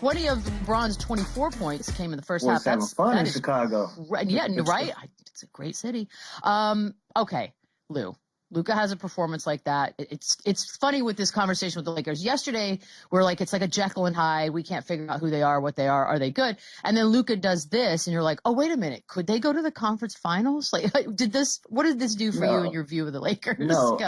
20 of LeBron's 24 points came in the first half. That's fun in Chicago. Yeah, right. It's a great city. Okay, Luka has a performance like that. It's funny with this conversation with the Lakers. Yesterday, we're like, it's like a Jekyll and Hyde. We can't figure out who they are, what they are. Are they good? And then Luka does this, and you're like, oh, wait a minute. Could they go to the conference finals? Like, what did this do for you in your view of the Lakers? No,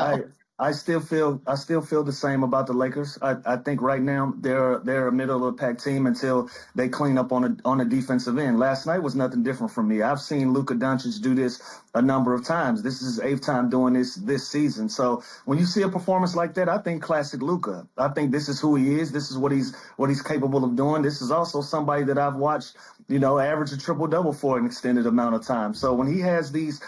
I still feel the same about the Lakers. I think right now they're a middle of the pack team until they clean up on a defensive end. Last night was nothing different from me. I've seen Luka Doncic do this a number of times. This is his 8th time doing this season. So when you see a performance like that, I think classic Luka. I think this is who he is. This is what he's capable of doing. This is also somebody that I've watched, average a triple-double for an extended amount of time. So when he has these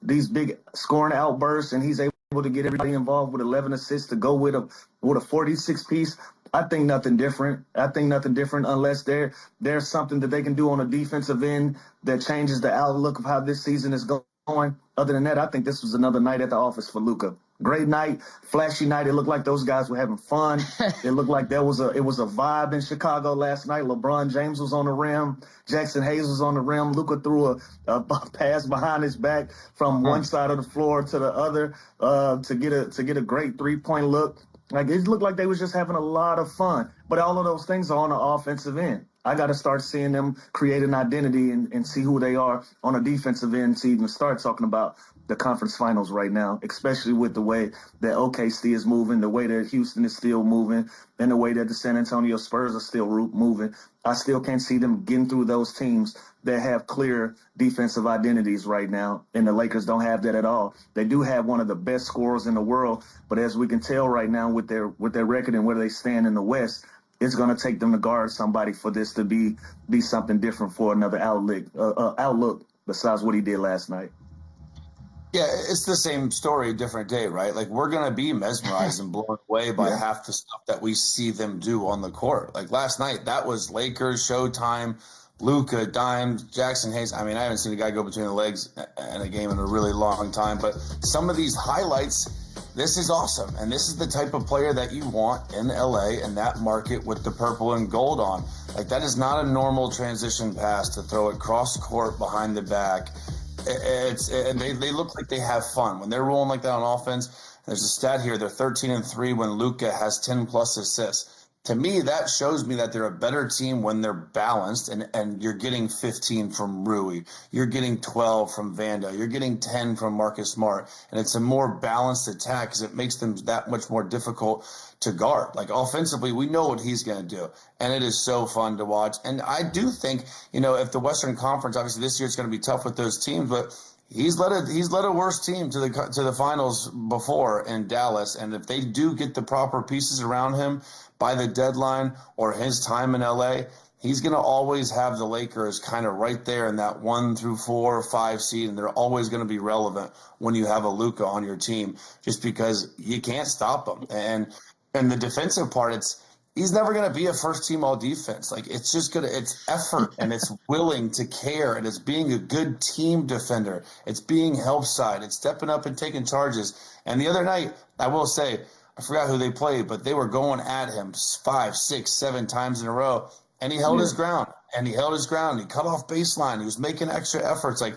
big scoring outbursts and he's able to get everybody involved with 11 assists to go with a 46 piece, I think nothing different. Unless there's something that they can do on a defensive end that changes the outlook of how this season is going. Other than that, I think this was another night at the office for Luka. Great night, flashy night. It looked like those guys were having fun. It looked like it was a vibe in Chicago last night. LeBron James was on the rim. Jackson Hayes was on the rim. Luka threw a pass behind his back from one side of the floor to the other to get a great 3-point look. Like, it looked like they was just having a lot of fun. But all of those things are on the offensive end. I got to start seeing them create an identity and see who they are on a defensive end to even start talking about the conference finals right now, especially with the way that OKC is moving, the way that Houston is still moving, and the way that the San Antonio Spurs are still moving. I still can't see them getting through those teams that have clear defensive identities right now, and the Lakers don't have that at all. They do have one of the best scorers in the world, but as we can tell right now with their record and where they stand in the West, it's going to take them to guard somebody for this to be something different for another outlook besides what he did last night. Yeah, it's the same story, different day, right? Like, we're going to be mesmerized and blown away by half the stuff that we see them do on the court. Like last night, that was Lakers, Showtime, Luka, Dimes, Jackson Hayes. I mean, I haven't seen a guy go between the legs in a game in a really long time, but some of these highlights, this is awesome. And this is the type of player that you want in LA and that market with the purple and gold on. Like, that is not a normal transition pass to throw it cross court behind the back. And they look like they have fun when they're rolling like that on offense. There's a stat here: they're 13-3 when Luka has 10+ assists. To me, that shows me that they're a better team when they're balanced, and you're getting 15 from Rui, you're getting 12 from Vando, you're getting 10 from Marcus Smart, and it's a more balanced attack because it makes them that much more difficult to guard. Like, offensively, we know what he's going to do, and it is so fun to watch. And I do think, if the Western Conference, obviously this year it's going to be tough with those teams, but he's led a worse team to the finals before in Dallas, and if they do get the proper pieces around him by the deadline or his time in LA, he's going to always have the Lakers kind of right there in that 1 through 4 or 5 seed, and they're always going to be relevant when you have a Luka on your team, just because you can't stop them. And the defensive part, he's never going to be a first-team all-defense. Like, it's effort, and it's willing to care, and it's being a good team defender. It's being help side. It's stepping up and taking charges. And the other night, I will say, I forgot who they played, but they were going at him 5, 6, 7 times in a row, and he held his ground. He cut off baseline. He was making extra efforts. Like,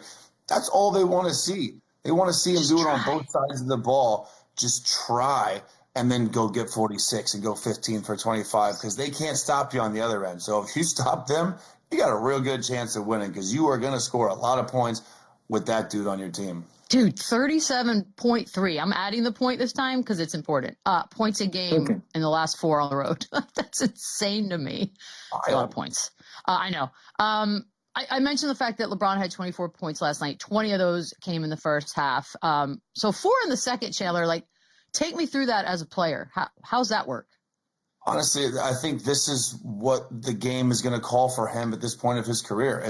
that's all they want to see. They want to see him do it on both sides of the ball. Just try. And then go get 46 and go 15 for 25 because they can't stop you on the other end. So if you stop them, you got a real good chance of winning because you are going to score a lot of points with that dude on your team. Dude, 37.3. I'm adding the point this time because it's important. Points a game in the last 4 on the road. That's insane to me. A lot of points. I know. I mentioned the fact that LeBron had 24 points last night. 20 of those came in the first half. So 4 in the second, Chandler. Like, take me through that as a player. How's that work? Honestly, I think this is what the game is going to call for him at this point of his career.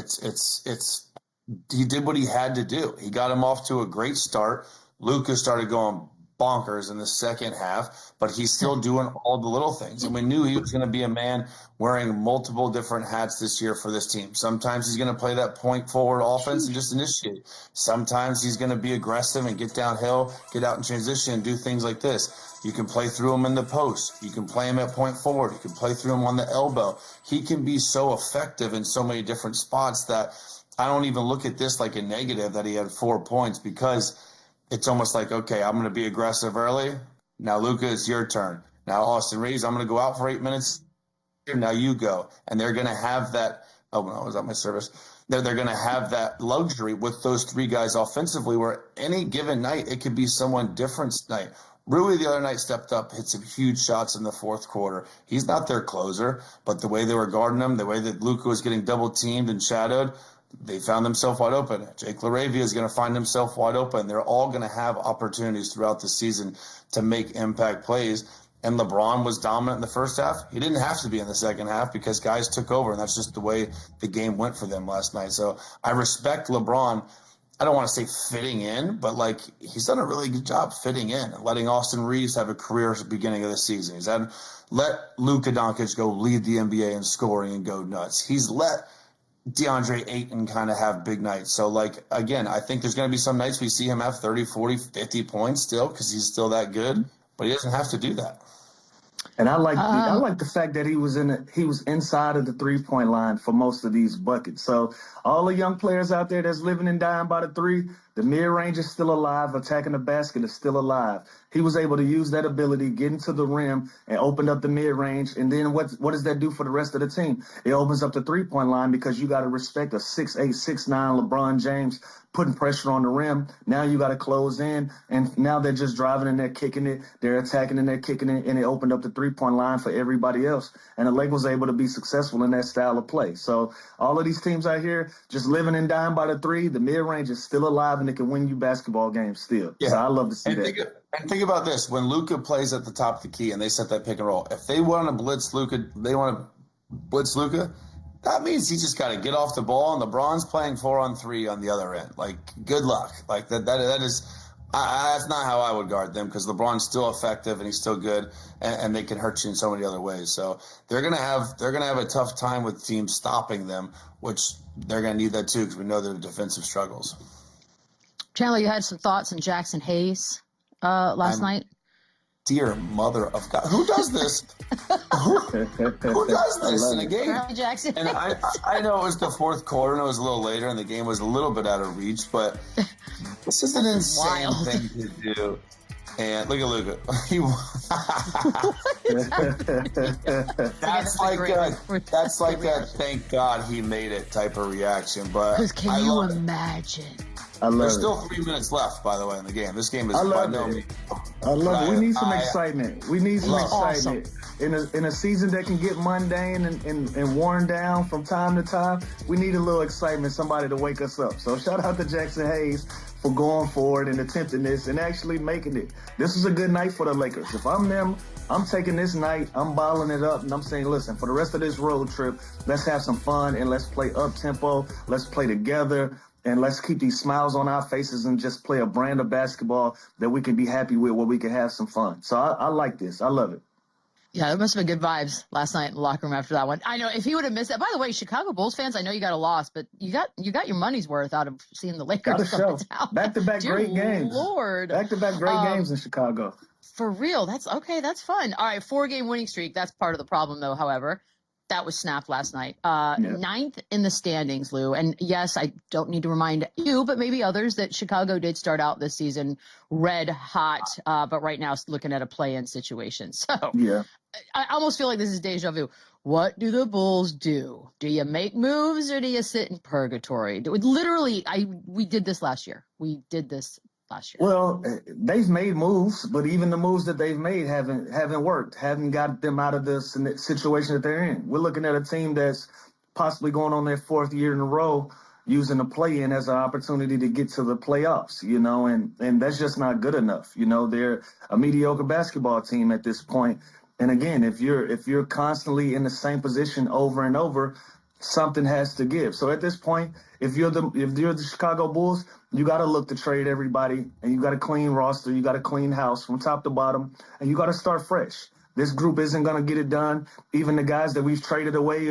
He did what he had to do. He got him off to a great start. Luka started going bonkers in the second half, but he's still doing all the little things. And we knew he was going to be a man wearing multiple different hats this year for this team. Sometimes he's going to play that point forward offense and just initiate. Sometimes he's going to be aggressive and get downhill, get out in transition and do things like this. You can play through him in the post. You can play him at point forward. You can play through him on the elbow. He can be so effective in so many different spots that I don't even look at this like a negative that he had 4 points, because it's almost like, okay, I'm going to be aggressive early. Now, Luka, it's your turn. Now, Austin Reeves, I'm going to go out for 8 minutes. Now you go. And they're going to have that. Oh, no, was that my service? They're going to have that luxury with those three guys offensively, where any given night, it could be someone different night. Rui the other night stepped up, hit some huge shots in the fourth quarter. He's not their closer, but the way they were guarding him, the way that Luka was getting double teamed and shadowed, they found themselves wide open. Jake LaRavia is going to find himself wide open. They're all going to have opportunities throughout the season to make impact plays. And LeBron was dominant in the first half. He didn't have to be in the second half because guys took over, and that's just the way the game went for them last night. So I respect LeBron. I don't want to say fitting in, but like, he's done a really good job fitting in and letting Austin Reeves have a career at the beginning of the season. He's had let Luka Doncic go lead the NBA in scoring and go nuts. He's let DeAndre Ayton kind of have big nights. So, like, again, I think there's going to be some nights we see him have 30, 40, 50 points still because he's still that good, but he doesn't have to do that. And I like the fact that he was inside of the 3-point line for most of these buckets. So all the young players out there that's living and dying by the three, the mid-range is still alive, attacking the basket is still alive. He was able to use that ability, get into the rim, and open up the mid-range. And then what does that do for the rest of the team? It opens up the 3-point line, because you got to respect a 6'8", 6'9" LeBron James putting pressure on the rim. Now you got to close in, and now they're just driving and they're kicking it. They're attacking and they're kicking it, and it opened up the 3-point line for everybody else. And the Lakers was able to be successful in that style of play. So all of these teams out here just living and dying by the three, the mid-range is still alive, and it can win you basketball games still. Yeah. So I love to see that. And think about this. When Luka plays at the top of the key and they set that pick and roll, if they want to blitz Luka, that means he just got to get off the ball, and LeBron's playing 4-on-3 on the other end. Like, good luck. Like, that is that's not how I would guard them, because LeBron's still effective and he's still good, and they can hurt you in so many other ways. So they're gonna have a tough time with teams stopping them, which they're gonna need that too, because we know their defensive struggles. Chandler, you had some thoughts on Jackson Hayes last night? Dear mother of God, who does this? who does this in a game? Jackson. And I know it was the fourth quarter and it was a little later and the game was a little bit out of reach, but this is an insane thing to do. And look at Luka. That's like a thank God he made it type of reaction. But can you imagine? There's still 3 minutes left, by the way, in the game. This game is by no means. I love it. We need some excitement. We need some excitement. In a season that can get mundane and worn down from time to time, we need a little excitement, somebody to wake us up. So shout out to Jackson Hayes for going forward and attempting this and actually making it. This is a good night for the Lakers. If I'm them, I'm taking this night, I'm balling it up, and I'm saying, listen, for the rest of this road trip, let's have some fun and let's play up-tempo. Let's play together. And let's keep these smiles on our faces and just play a brand of basketball that we can be happy with, where we can have some fun. So I like this. I love it. Yeah, it must have been good vibes last night in the locker room after that one. I know if he would have missed that. By the way, Chicago Bulls fans, I know you got a loss, but you got your money's worth out of seeing the Lakers come to town. Back-to-back great games. Lord. Back-to-back great games in Chicago. For real. That's okay. That's fun. All right, 4-game winning streak. That's part of the problem, though, however. That was snapped last night. Ninth in the standings, Lou. And yes, I don't need to remind you, but maybe others, that Chicago did start out this season red hot, but right now looking at a play-in situation. So yeah, I almost feel like this is deja vu. What do the Bulls do? Do you make moves or do you sit in purgatory? We did this last year. Last year. Well, they've made moves, but even the moves that they've made haven't worked, haven't got them out of the situation that they're in. We're looking at a team that's possibly going on their fourth year in a row using the play-in as an opportunity to get to the playoffs, and that's just not good enough. They're a mediocre basketball team at this point. And again, if you're constantly in the same position over and over, something has to give. So at this point, if you're the Chicago Bulls, you got to look to trade everybody, and you got a clean roster, you got a clean house from top to bottom, and you got to start fresh. This group isn't going to get it done. Even the guys that we've traded away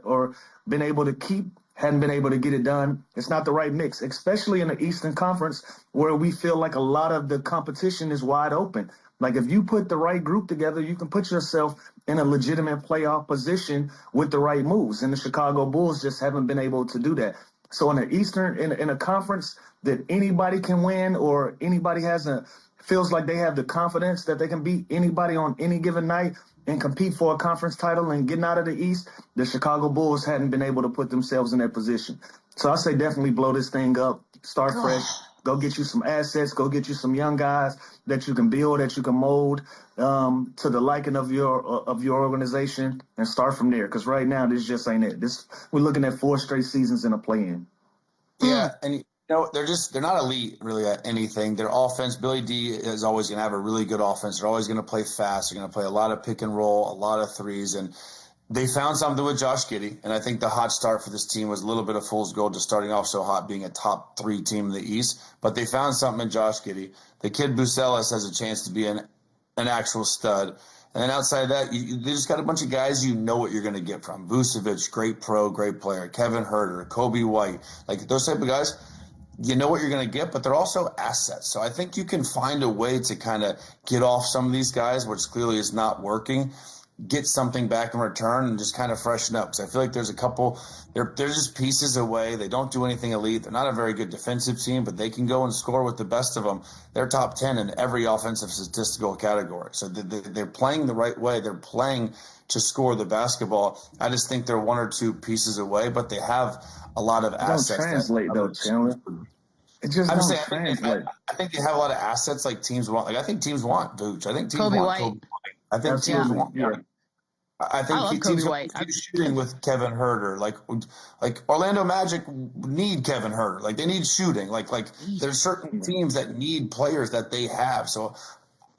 or been able to keep hadn't been able to get it done. It's not the right mix, especially in the Eastern Conference where we feel like a lot of the competition is wide open. Like if you put the right group together, you can put yourself in a legitimate playoff position with the right moves. And the Chicago Bulls just haven't been able to do that. So in the Eastern, in a conference that anybody can win or anybody feels like they have the confidence that they can beat anybody on any given night and compete for a conference title and getting out of the East, the Chicago Bulls hadn't been able to put themselves in that position. So I say definitely blow this thing up, start fresh, go get you some assets, go get you some young guys that you can build, that you can mold to the liking of your organization, and start from there. Because right now, this just ain't it. We're looking at 4 straight seasons in a play-in. Yeah, and they're not elite really at anything. Their offense, Billy D is always going to have a really good offense. They're always going to play fast. They're going to play a lot of pick and roll, a lot of threes, and they found something with Josh Giddey. And I think the hot start for this team was a little bit of fool's gold, just starting off so hot, being a top 3 team in the East. But they found something in Josh Giddey. The kid Bucelis has a chance to be an actual stud. And then outside of that, they just got a bunch of guys you know what you're going to get from. Vucevic, great pro, great player. Kevin Huerter, Kobe White, like those type of guys. You know what you're going to get, but they're also assets. So I think you can find a way to kind of get off some of these guys, which clearly is not working, get something back in return, and just kind of freshen up. Because I feel like there's a couple, they're just pieces away. They don't do anything elite. They're not a very good defensive team, but they can go and score with the best of them. They're top 10 in every offensive statistical category. So they're playing the right way. They're playing to score the basketball. I just think they're 1 or 2 pieces away, but they have a lot of assets. Don't translate though, Chandler. It just don't translate. I think they have a lot of assets like teams want. Like I think teams want Vooch. I think teams Kobe want White. Kobe White. I think teams want. Yeah. I think teams want shooting with Kevin Huerter. Like Orlando Magic need Kevin Huerter. Like they need shooting. Like there's certain teams that need players that they have. So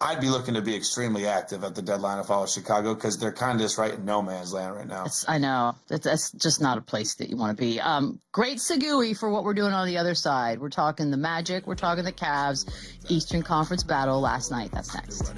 I'd be looking to be extremely active at the deadline if I was Chicago, because they're kind of just right in no man's land right now. I know. That's just not a place that you want to be. Great segue for what we're doing on the other side. We're talking the Magic. We're talking the Cavs. Eastern Conference battle last night. That's next.